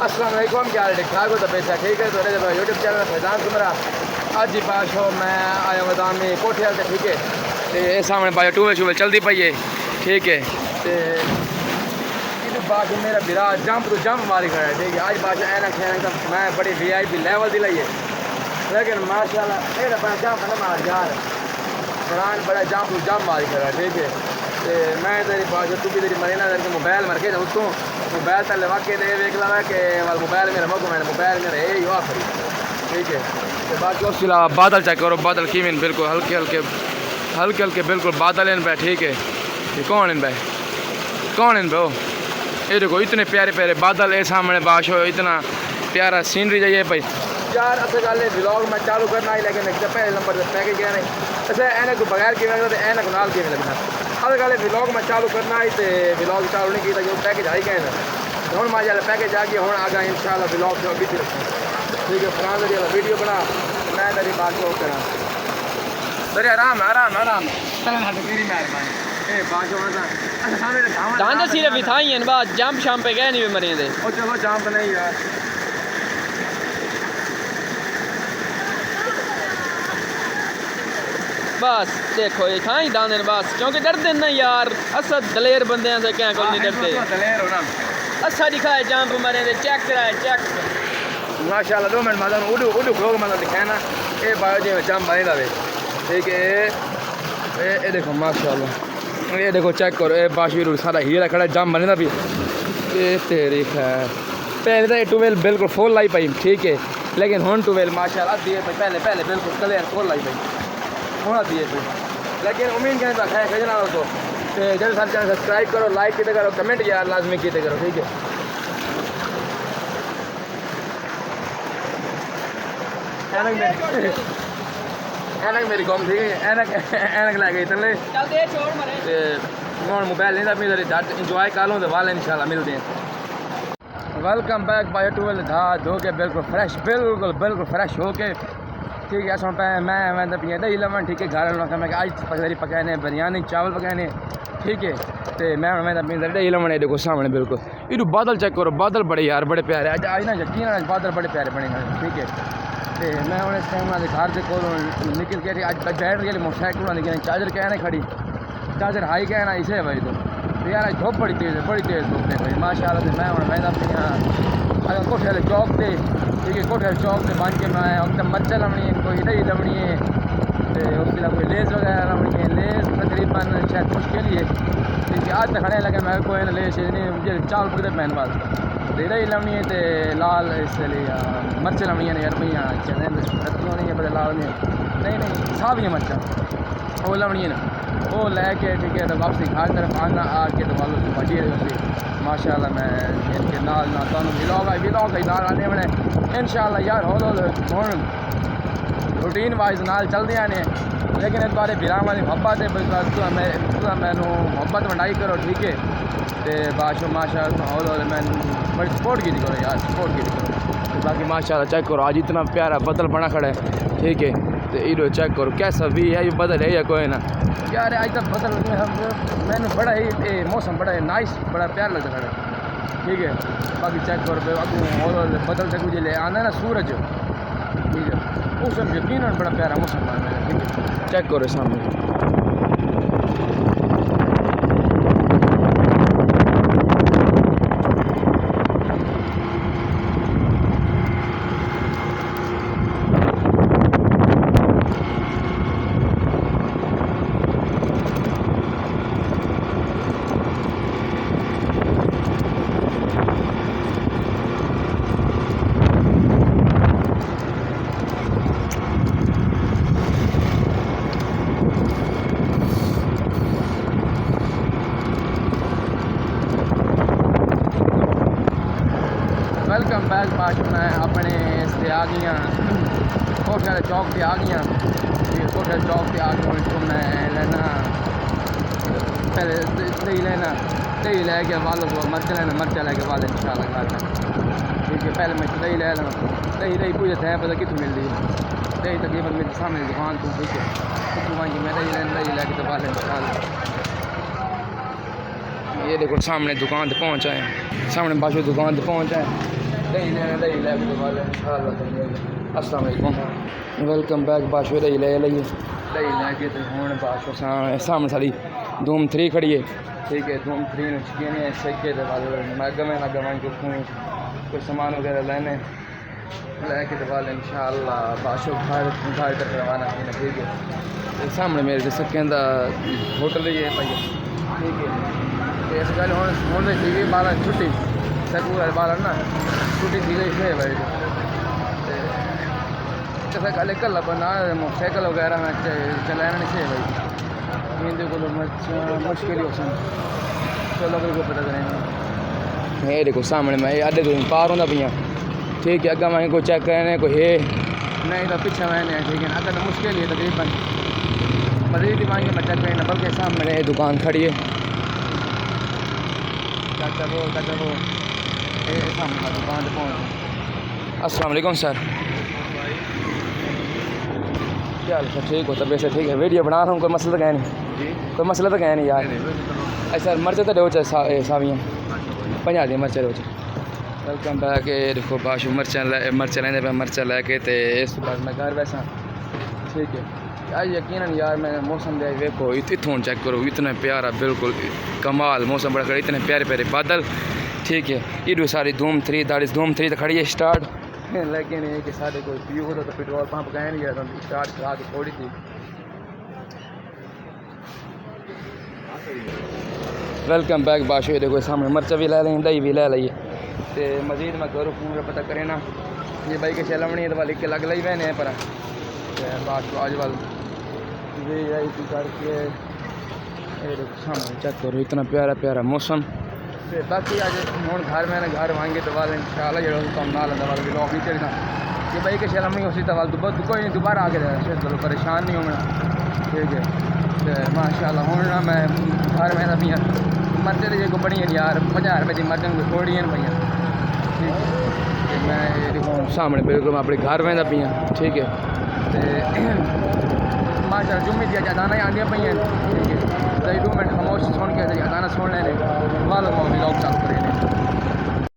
अस्सलाम वालेकुम, क्या हाल ठीक ठाक हो? तो पैसा ठीक है। तो यूट्यूब चैनल फैजान सुमरा अज ही पास हो मैं आया मैदान में कोठे से, ठीक है। तो ये सामने बायो टूवे शूवे चलती पई है, ठीक है। तो बात मेरा बिरा जंप तो जंप मारी खड़ा है, ठीक है। आज बात ऐनक एकदम मैं बड़ी VIP लेवल दी लाई है, लेकिन माशाल्लाह मेरा बड़ा जंप ना मार यार, फरहान बड़ा जंप तो जंप मारी खड़ा है, ठीक है। तो मैं तेरी बात तू भी तेरी मरीना करके मोबाइल मर के उसको मोबाइल तक लगा के दे देख लगा कि वाल मोबाइल मेरा मको मैंने मोबाइल मेरा यही हुआ खरी, ठीक है। तो बाकी उसके अलावा बादल चेक करो, बादल की में बिल्कुल हल्के हल्के बिल्कुल बादल इन भाई, ठीक है। ये कौन इन भाई, कौन इन भाई? ये देखो इतने प्यारे प्यारे बादल है सामने, बाश हो इतना प्यारा सीनरी जाइए भाई यार। असल गल व्लॉग मैं चालू करना ही, लेकिन पहले नंबर से पैकेज गया नहीं ऐसे ऐनक को बगैर किए लगता, ऐनक नाल किए लगना। असल गल व्लॉग मैं चालू करना ही, तो व्लॉग चालू नहीं किया जो पैकेज आई गए हूँ माजा पैकेज आ गया हूँ आगा इंशाल्लाह व्लॉग जो भी ठीक है। फरहान वीडियो बना मैं तेरी बात को करा सर, आराम आराम आराम तेरी मेहरबानी। दांद सिर्फ इथाई हैं बात जंप शाम पे गए नहीं मरे दे और चलो जंप नहीं यार। बस देखो ये खाई दांद बस, क्योंकि डरते ना यार, असद दलेर बंदे से क्या कोई नहीं डरते। दलेर हो ना अच्छा दिखाए जंप मरे दे, चेक कराए चेक माशाल्लाह। 2 मिनट मतलब उडू उडू लोग मतलब दिखाए ना ये बायो जी में जंप बने दावे, ठीक है। ये देखो माशाल्लाह, ये देखो चेक करो, ये बाशवीर सारा हीरा खड़ा जंप बने दा भी। ये तेरी खैर पहले तो ये 12 बिल्कुल फुल लाई पाई, ठीक है। लेकिन हुन 12 माशाल्लाह दिए पाई, पहले बिल्कुल क्लियर फुल लाई पाई होना दिए पाई। लेकिन उम्मीद करें तो खैर खजना हो तो जल्द सारे चैनल सब्सक्राइब करो, लाइक किए करो, कमेंट यार लाजमी किए करो, ठीक है। ऐनक मेरी कौम ठीक है, ऐनक लै गई तले मोबाइल नहीं था अपनी इंजॉय कर लो तो वाले इंशाल्लाह मिलते हैं। वेलकम बैक बाय टूवेल धा धो के बिल्कुल फ्रेश बिल्कुल फ्रेश हो के, ठीक है। मैं पिया दही लवन, ठीक है। घर मैं आज पकड़ी पकाने बिरयानी चावल पकाने, ठीक है। तो मैं अपनी दही लवन देखो सामने बिल्कुल इधर बादल चेक करो, बादल बड़े यार बड़े प्यारे आज ना यकीन बादल बड़े प्यारे बने हैं, ठीक है। तो मैं हूँ इस टाइम घर से को निकल के अज बैठ गई मोटरसाइकिल निकल चार्जर कहने खड़ी चार्जर हाई कहना इसे भाई तो यार आज धूप बड़ी तेज़ धूप है भाई माशाल्लाह। तो मैं हूँ मैं अपनी अगर कोठे वाले चौक से, ठीक है। कोठे वाले चौक से बन के मैं एकदम मच्छर लवनी है, कोई दही लवनी है, तो उसके अलावा कोई लेस वगैरह लवनी है। लेस तकरीबन शायद मुश्किल ही है, ठीक है। आज तक खड़े लगे मैं कोई लेस नहीं मुझे चावल पकड़े पैन बाद दही लवनी है, तो लाल इसलिए मर्च लवनी है यार भैया रत्तियों नहीं है बड़े लाल नहीं सावियाँ मर्चा वो लवनी है ना वो लैके, ठीक है। तो वापसी घर तरफ आना आके तो वालों से बची है माशाल्लाह। मैं इनके नाल ना तो व्लॉग के नाल आने वाले इंशाल्लाह यार हो हूँ रूटीन वाइज नाल चलते ने, लेकिन इस बारे बिरा वाली मोहब्बत है मैनू मोहब्बत वंडाई करो, ठीक है। तो बाशो माशाल्लाह हो मैं बड़ी सपोर्ट की करो यार, सपोर्ट की करो। बाकी माशाल्लाह चेक करो आज इतना प्यारा बदल बना खड़ा है, ठीक है। तो इधर चेक करो कैसा भी है ये बदल है या कोई ना यार। आज तक बदल मैंने बड़ा ही मौसम बड़ा ही नाइस बड़ा प्यार लगता खड़ा, ठीक है। बाकी चेक करो और बदल तक मुझे ले आना ना सूरज, ठीक है। मौसम यकीन बड़ा प्यारा मौसम बना है, ठीक है। चेक करो सामने वेलकम बैक पास मैं अपने इससे आ गई कोठे वाले चौक पे आ गई, कोठे वाले चौक पे आ गई तो मैं लेना पहले दही लेना दही लैके वालों को मर्च लेना मर्चा लैके वाले इंशाल्लाह घर में, ठीक है। पहले मैं दही ले लेना दही पूछे थे पता कितों मिल रही है दही तकरीबन मेरे सामने दुकान तो, ठीक है। कितों मांगी मैं दही लैके तो वाले इंशाल्लाह। ये देखो सामने दुकान पर पहुँचा है, सामने बाजू दुकान पर पहुँचा है, दही लेके तो वाले इंशाल्लाह। अस्सलाम वालेकुम, वेलकम बैक। बाशो दही लेके तो हूँ बाशो सामने साड़ी धूम 3 खड़ी है। ठीक है, धूम 3 ने चिकन है सेके तो मैं गवां को कोई सामान वगैरह लेके तो वाले इंशाल्लाह बाशो घर तक रवाना है। ठीक है, तो सामने मेरे सकें होटल ही है भाई। ठीक है, तो इस गल हूँ थी बाल छुट्टी सकूल बाल ना छुट्टी थी गई है भाई। तो गल कल बना मोटरसाइकिल वगैरह में चलाना नहीं चाहिए भाई, इनके को मुश्किल ही हो सन। चलो को पता करेंगे। ये देखो सामने मैं अड्डे तो पार होंगे पियाँ। ठीक है, अगर मैं कोई चेक करने कोई है नहीं तो पीछे मैंने। ठीक है, अगर तो मुश्किल ही तकरीबन मजीद ही मांगे मैं चेक करना, बल्कि सामने दुकान खड़ी है। वो सामने दुकान पर पहुँच। अस्सलाम वालेकुम सर, क्या हाल सर? ठीक हो तबीयत से? ठीक है, वीडियो बना रहा हूँ, कोई मसला तो है नहीं? कोई मसला तो है नहीं यार? अच्छा मर्च तो दो सावियाँ 50 दी मर्च दो। Welcome back. देखो बाशू मर्चा लेंदे पे मर्चा लैके तो इस बाद मैं घर बैसा। ठीक है, यार यकीनन यार मैं मौसम दे देखो इतों चेक करो, इतना प्यारा बिल्कुल कमाल मौसम बड़ा खड़ा, इतने प्यारे प्यारे बादल। ठीक है, इधर सारी धूम 3 तो खड़ी है स्टार्ट। लेकिन ये कि साढ़े कोई पी हो तो पेट्रोल पंप कह नहीं गया स्टार्ट करा के थोड़ी थी। वेलकम बैक बाशो। देखो सामने मर्चा भी ले लें, दही भी ले लीए। तो मजीद मैं करूँ पूरा पता करें ना ये भाई के चलवनी है तो वाले के लग ली बहने पर बाशो आज वाल करके सामने चेक करो, इतना प्यारा प्यारा मौसम। तो बाकी आज हूँ घर में घर वांगे तो वाले इंशाल्लाह जो कम ना लगा वाले ब्लॉग नहीं चलना ये भाई के चलवनी उसी तो वाल कोई नहीं दोबारा आके चलो परेशान नहीं होना। ठीक है, तो माशाल्लाह हूँ ना मैं घर में ना पियाँ मर्चे जो बनी है यार 50 रुपये की मर्चन को थोड़ी है भैया। ठीक है, मैं देखो सामने बिल्कुल मैं अपने घर में पियाँ। ठीक है, तो माशा जुम्मे दिया अदाना आदियाँ पी। ठीक है, तो 2 मिनट खामोश सुन के अदाना सुन लेने वाल लोग चालू करें।